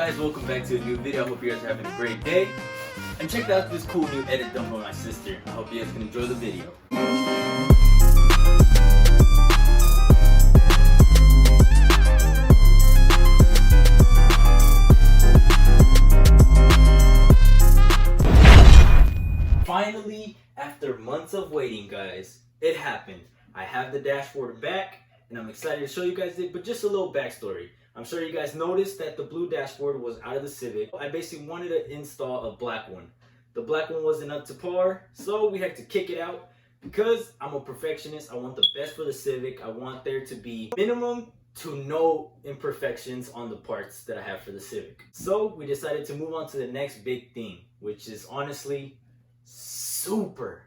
guys, welcome back to a new video. I hope you guys are having a great day. And check out this cool new edit done by my sister. I hope you guys can enjoy the video. Finally, after months of waiting, guys, it happened. I have the dashboard back, and I'm excited to show you guys it, but just a little backstory. I'm sure you guys noticed that the blue dashboard was out of the Civic. I basically wanted to install a black one. The black one wasn't up to par, so we had to kick it out. Because I'm a perfectionist, I want the best for the Civic. I want there to be minimum to no imperfections on the parts that I have for the Civic. So we decided to move on to the next big thing, which is honestly super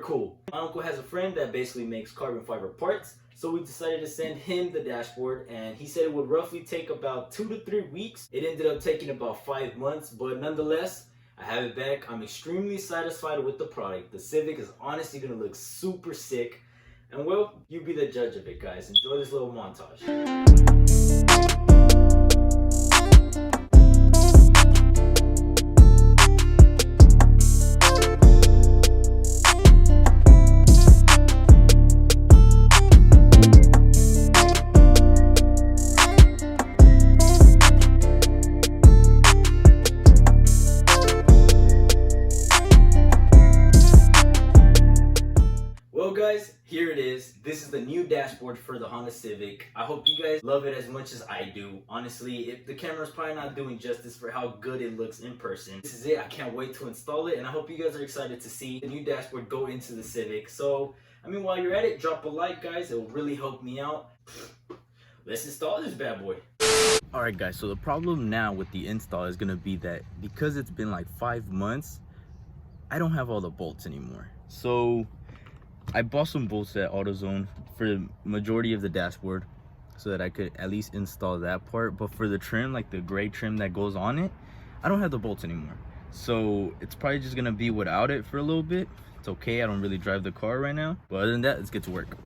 cool. My uncle has a friend that basically makes carbon fiber parts, so we decided to send him the dashboard, and he said it would roughly take about 2 to 3 weeks. It ended up taking about 5 months, but nonetheless, I have it back. I'm extremely satisfied with the product. The Civic is honestly gonna look super sick, and well, you be the judge of it, guys. Enjoy this little montage. Guys, here it is. This is the new dashboard for the Honda Civic. I hope you guys love it as much as I do. Honestly, the camera's probably not doing justice for how good it looks in person. This is it. I can't wait to install it, and I hope you guys are excited to see the new dashboard go into the Civic. So, I mean, while you're at it, drop a like, guys. It will really help me out. Let's install this bad boy. Alright guys, so the problem now with the install is gonna be that because it's been like 5 months, I don't have all the bolts anymore. So I bought some bolts at AutoZone for the majority of the dashboard so that I could at least install that part. But for the trim, like the gray trim that goes on it, I don't have the bolts anymore. So it's probably just gonna be without it for a little bit. It's okay, I don't really drive the car right now. But other than that, let's get to work.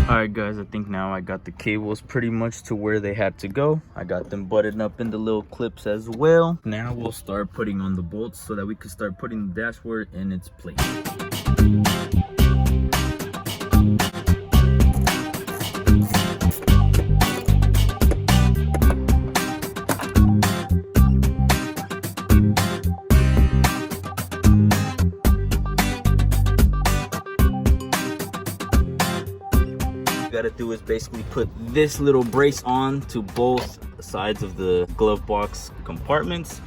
Alright guys, I think now I got the cables pretty much to where they had to go. I got them buttoned up in the little clips as well. Now we'll start putting on the bolts so that we can start putting the dashboard in its place. Gotta do is basically put this little brace on to both sides of the glove box compartments.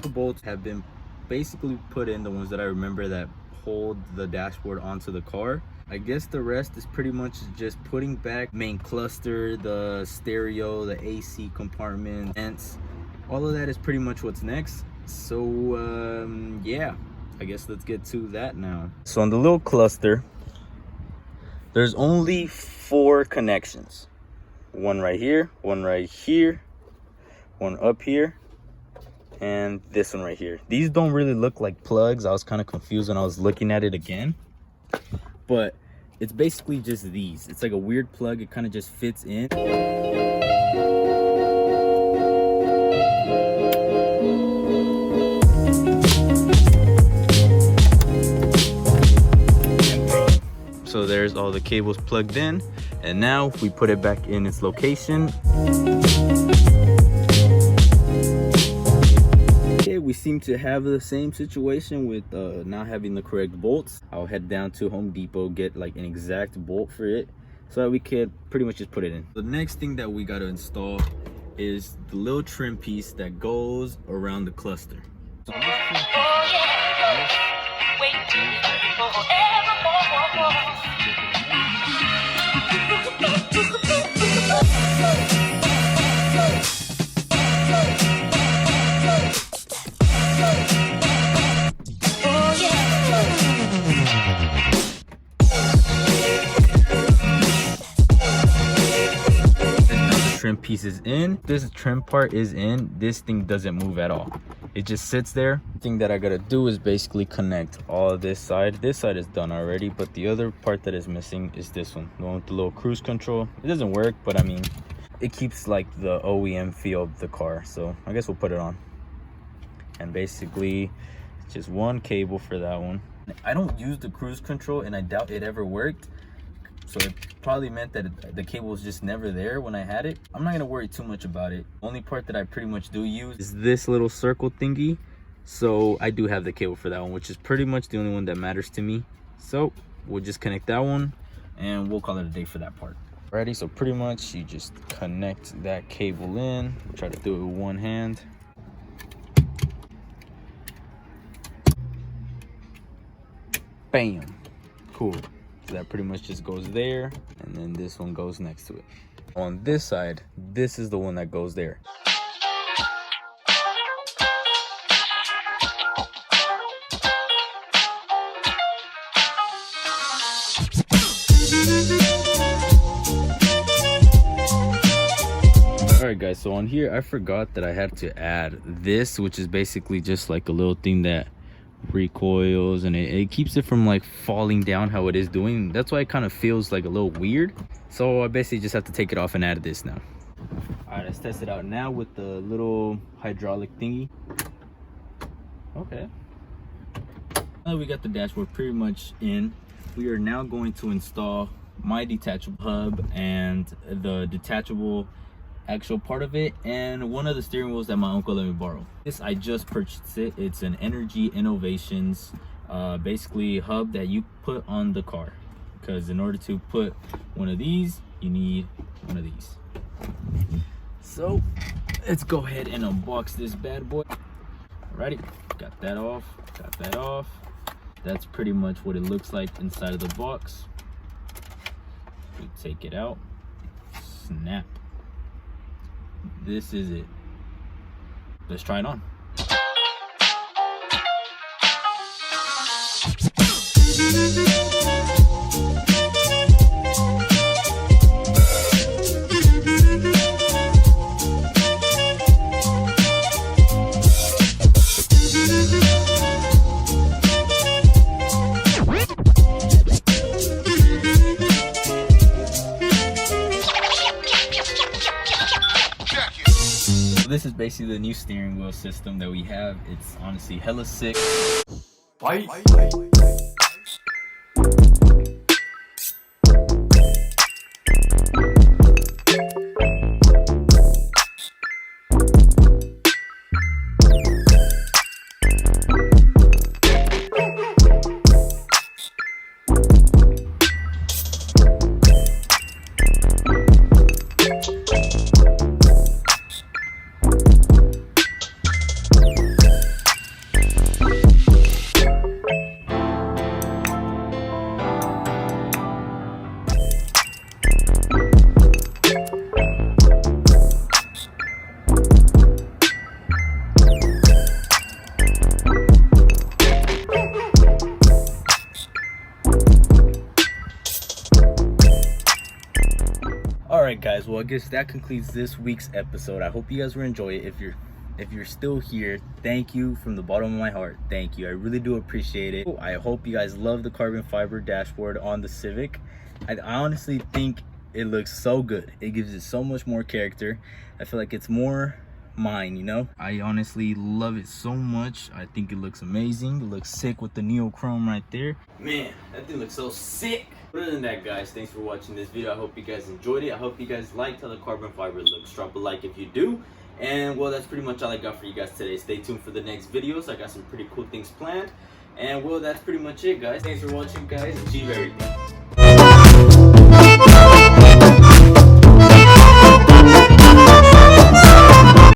The bolts have been basically put in, the ones that I remember that hold the dashboard onto the car. I guess the rest is pretty much just putting back main cluster, the stereo, the AC compartment, vents. All of that is pretty much what's next. So yeah, I guess let's get to that now. So on the little cluster, there's only 4 connections. One right here, one right here, one up here, and this one right here. These don't really look like plugs. I was kind of confused when I was looking at it again. But it's basically just these. It's like a weird plug. It kind of just fits in. So there's all the cables plugged in, and now we put it back in its location. Okay, we seem to have the same situation with not having the correct bolts. I'll head down to Home Depot, get like an exact bolt for it so that we could pretty much just put it in. The next thing that we got to install is the little trim piece that goes around the cluster. So trim piece is in. This trim part is in. This thing doesn't move at all. it just sits there. The thing that I gotta do is basically connect all of this side. This side is done already, but the other part that is missing is this one, the one with the little cruise control. It doesn't work, but I mean, it keeps like the OEM feel of the car, so I guess we'll put it on. And basically just one cable for that one. I don't use the cruise control, and I doubt it ever worked, so it probably meant that the cable was just never there when I had it. I'm not gonna worry too much about it. Only part that I pretty much do use is this little circle thingy, so I do have the cable for that one, which is pretty much the only one that matters to me. So we'll just connect that one and we'll call it a day for that part. Alrighty, so pretty much you just connect that cable in. Try to do it with one hand. Bam. Cool. So that pretty much just goes there, and then this one goes next to it. On this side, this is the one that goes there. Alright guys, so on here I forgot that I had to add this, which is basically just like a little thing that recoils, and it keeps it from like falling down how it is doing. That's why it kind of feels like a little weird. So I basically just have to take it off and add this now. All right, let's test it out now with the little hydraulic thingy. Okay, now we got the dashboard pretty much in. We are now going to install my detachable hub and the detachable actual part of it, and one of the steering wheels that my uncle let me borrow. This, I just purchased it. It's an Energy Innovations basically hub that you put on the car, because in order to put one of these you need one of these. So let's go ahead and unbox this bad boy. Alrighty, got that off, got that off. That's pretty much what it looks like inside of the box. We take it out, snap. This is it. Let's try it on. This is basically the new steering wheel system that we have. It's honestly hella sick. Bye. Alright guys, well I guess that concludes this week's episode. I hope you guys were enjoying it. If you're still here, thank you from the bottom of my heart. Thank you. I really do appreciate it. I hope you guys love the carbon fiber dashboard on the Civic. I honestly think it looks so good. It gives it so much more character. I feel like it's more mine, you know? I honestly love it so much. I think it looks amazing. It looks sick with the neochrome right there. Man, that thing looks so sick. Other than that, guys, thanks for watching this video. I hope you guys enjoyed it. I hope you guys liked how the carbon fiber looks. Drop a like if you do. And well, that's pretty much all I got for you guys today. Stay tuned for the next videos. I got some pretty cool things planned. And well, that's pretty much it, guys. Thanks for watching, guys. Achieve everything.